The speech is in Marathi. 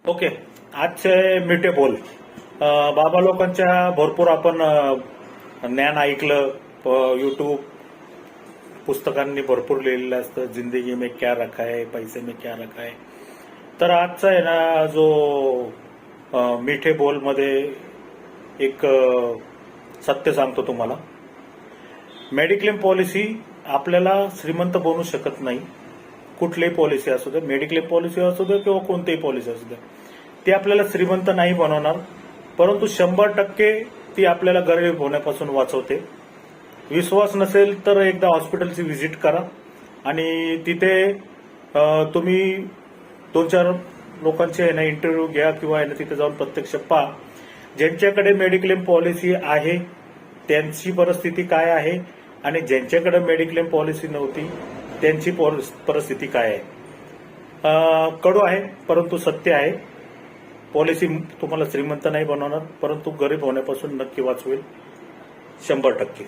ओके. आजचे मिठे बोल. बाबा लोकांच्या भरपूर आपण ज्ञान ऐकलं. यूट्यूब पुस्तकांनी भरपूर लिहिलेलं असतं, जिंदगी में क्या रखा है, पैसे में क्या रखा है. तर आजचा आहे ना जो मिठे बोल मध्ये एक सत्य सांगतो तुम्हाला. मेडिक्लेम पॉलिसी आपल्याला श्रीमंत बनवू शकत नाही. कुठलीही पॉलिसी असू दे, मेडिक्लेम पॉलिसी असू दे किंवा कोणतीही पॉलिसी असू दे, ती आपल्याला श्रीमंत नाही बनवणार, परंतु 100% ती आपल्याला गरीब होण्यापासून वाचवते. विश्वास नसेल तर एकदा हॉस्पिटलची व्हिजिट करा आणि तिथे तुम्ही 2-4 लोकांचे इंटरव्ह्यू घ्या किंवा तिथे जाऊन प्रत्यक्ष पहा. ज्यांच्याकडे मेडिक्लेम पॉलिसी आहे त्यांची परिस्थिती काय आहे आणि ज्यांच्याकडे मेडिक्लेम पॉलिसी नव्हती त्यांची परिस्थिती काय आहे. कडू आहे परंतु सत्य आहे. पॉलिसी तुम्हाला श्रीमंत नाही बनवणार, परंतु गरीब होण्यापासून नक्की वाचवेल 100%.